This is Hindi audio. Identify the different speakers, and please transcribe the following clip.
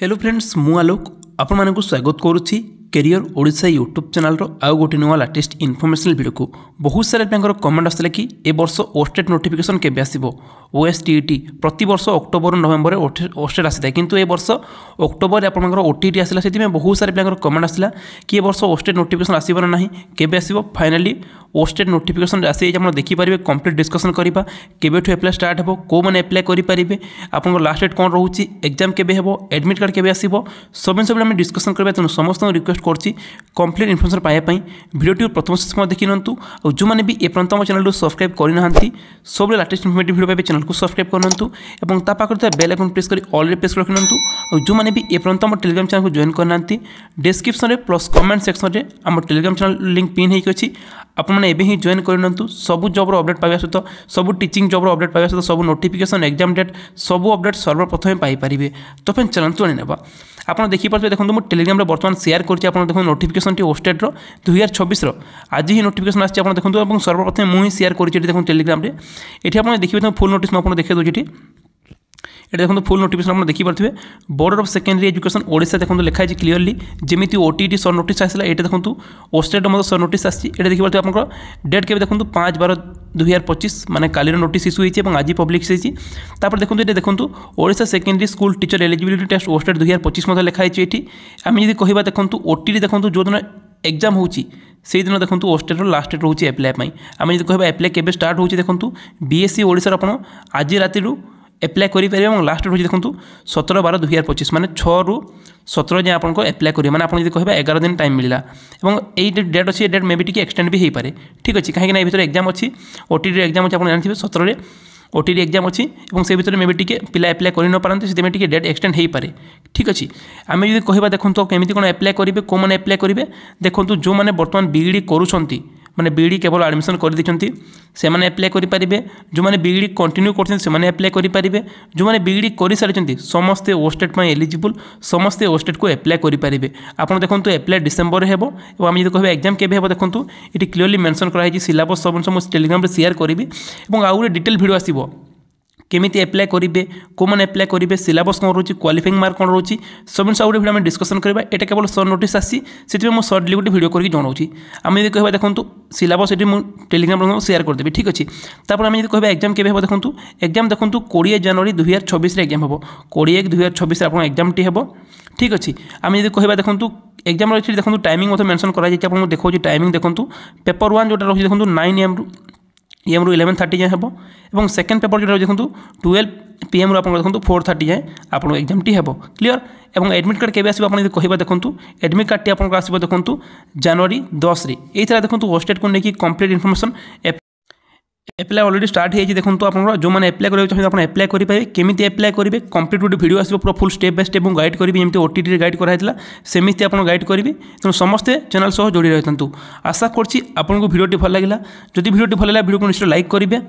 Speaker 1: हेलो फ्रेंड्स मु आलोक आपण मानक स्वागत करुच्ची कैरियर ओडिशा यूट्यूब चैनल आउ गोटे नुआ लेटेस्ट इनफॉर्मेशनल वीडियो को बहुत सारे पिलांकर कमेंट आसला कि ए वर्ष ओस्टेट नोटिफिकेशन केबे आसीबो ओएसटीईटी प्रति वर्ष अक्टोबर नवेम्बर ओस्टेट आसी था किंतु ए वर्ष अक्टोबर आपनकर ओटीटी आसला से बहुत सारे पिलांकर कमेंट आसला कि ए वर्ष ओस्टेट नोटिफिकेशन आसीबो ना नहीं केबे आसीबो फाइनली ओस्टेट नोटिफिकेशन आसी आप देखि पारिबे कंप्लीट डिस्कशन करिबा केबेठु अप्लाई स्टार्ट हेबो को माने अप्लाई करि पारिबे आपन लास्ट डेट कोन रहउची एग्जाम केबे हेबो एडमिट कार्ड केबे आसीबो सब हम डिस्कशन करबा तेनु समस्त रिक्वेस्ट करछि कंप्लीट इन्फॉर्मेशन पाया पई वीडियो प्रथम से देखि नंतु और जो माने भी ए प्रथम चैनल सब्सक्राइब करि नहंती सब लेटेस्ट इन्फॉर्मेटिव वीडियो पाइबे चैनल को सब्सक्राइब करनंतु एवं ता पाखर बेल आइकन प्रेस करी ऑल रे प्रेस रखनंतु और जो माने भी ए प्रथम टेलीग्राम चैनल को जॉइन करनांती डिस्क्रिप्शन रे प्लस कमेंट सेक्शन रे हम टेलीग्राम चैनल लिंक पिन हेक अछि आपण माने एबे ही जॉइन करनंतु सब जॉब रो अपडेट पाइबा सहित सब टीचिंग जॉब रो अपडेट पाइबा सहित सब नोटिफिकेशन एग्जाम डेट सब अपडेट सर्वर प्रथम पाई परिबे तो फेन चैनल तो नेबा आपन देखि पारबे देखो मु टेलीग्राम रे वर्तमान शेयर करछि आपन देखो नोटिफिकेशन टी ओस्टेट रो 2026 रो आज ही नोटिफिकेशन आछि आपन देखो এবং सर्वप्रथम मु ही शेयर करछि देखो टेलीग्राम रे एठी आपन देखिबे फुल नोटिस म आपन देखै दोछि एठी ये देखो फुल नोटिफिकेशन आप देखिपे board of secondary education Odisha देखो लिखाई क्लीयरली जमी ओटीटी सर्ट नोटिस आसला ये देखो ओस्टेट सर्ट नोटिस आसी देखिए आप डेट के देखो 5/12/2025 माने कालीर नोटिस इश्यू होती आज पब्लिश होती देखो ये देखो Odisha secondary school teacher eligibility test OSTET 2025 लिखाई ये आम जब कह देखो ओटीटी देखो जो दिन एग्जाम होची से दिन देखो ओस्टेट लास्ट डेट रोचे एप्लाई आम जब कह एप्लाई केबे स्टार्ट होची देखो बीएससी ओडिशा आप आज राति एप्लाई करेंगे और लास्ट डेट देखो 17/12/2025 माने 6 ରୁ 17 जाए आपको एप्लाई करेंगे माने आप कह 11 दिन टाइम मिला और यही डेट अच्छी डेट मे भी टी एक्सटेंड भी हो पारे ठीक अच्छे कहीं भर एग्जाम अच्छी ओटीटी एग्जाम अच्छी आप जानते 17 ओटीटी एग्जाम अच्छी और से भर मे भी टी पिला एप्लाई कर न पारती से डेट एक्सटेंड हो पारे ठीक अच्छे आम जब कह देखो केमी कौन एप्लाई करेंगे कौ मैंने एप्लाई करेंगे देखो जो मैंने बर्तमान बीईडी करुँच माने बीईडी केवल एडमिशन कर देछंती से माने अप्लाई करि परिबे जो माने बीईडी कंटिन्यू करछन से माने अप्लाई करि परिबे जो माने बीईडी करि सारिछंती समस्ते ओस्टेट में एलिजिबल समस्ते ओस्टेट को अप्लाई करि परिबे आपण देखंतु अप्लाई डिसेंबर हेबो और हम जदि कहबे एग्जाम केबे हेबो देखंतु इटी क्लियरली मेंशन करा है सिलेबस सब टेलीग्राम रे शेयर करिबी और आउरे डिटेल वीडियो आसीबो केमिति अप्लाई करेंगे को मैंने अप्लाई करेंगे सिलेबस कौन रोचे क्वालिफाइंग मार्क कौन रोचे सब जिन गोटे वीडियो डिस्कशन करवा यहाँ केवल सर्ट नोटिस आसी से मुझे सर्टली गोटे वीडियो करके जनाऊँगी आम जब कह देखो सिलेबस ये टेलीग्राम शेयर करदेवी ठीक अच्छे तापर आम जब कह एग्जाम केबे देखो एग्जाम देखो 20 जनवरी 2026 एग्जाम हम 20/1/2026 आप एग्जाम टी हम ठीक अच्छे आम जब कह देखो एग्जाम देखो टाइमिंग मेंशन कर देखो टाइमिंग देखो पेपर 1 जोटा रही देखो 9 AM रू 11:30 जाए हम और सेकेंड पेपर जो देखो 12 PM रू आप देखो 4:30 जाए आप एग्जाम टी हम क्लीयर और एडमिट कार्ड केबे आसीबो आपण कहबा देखो एडमिट कार्ड टी आपन आसीबो देखो जनवरी 10 रे एथरा देखो ओस्टेट को लेकिन complete information apply already start हो देखो तो आप जो मैंने एप्लाई करेंगे चाहिए आप एप्लाई करेंगे केमी एप्लाई करेंगे कंप्लीट गोटे वीडियो आसो पूरा full step by step guide करी जमी ओटीटी गाइड कराइला सेमती आप गाइड करेंगे तेणु समस्ते चैनल सह जोड़ी रही आशा करछि आपको वीडियो भल लगा जदि वीडियो भल लगा वीडियो को निश्चय लाइक करेंगे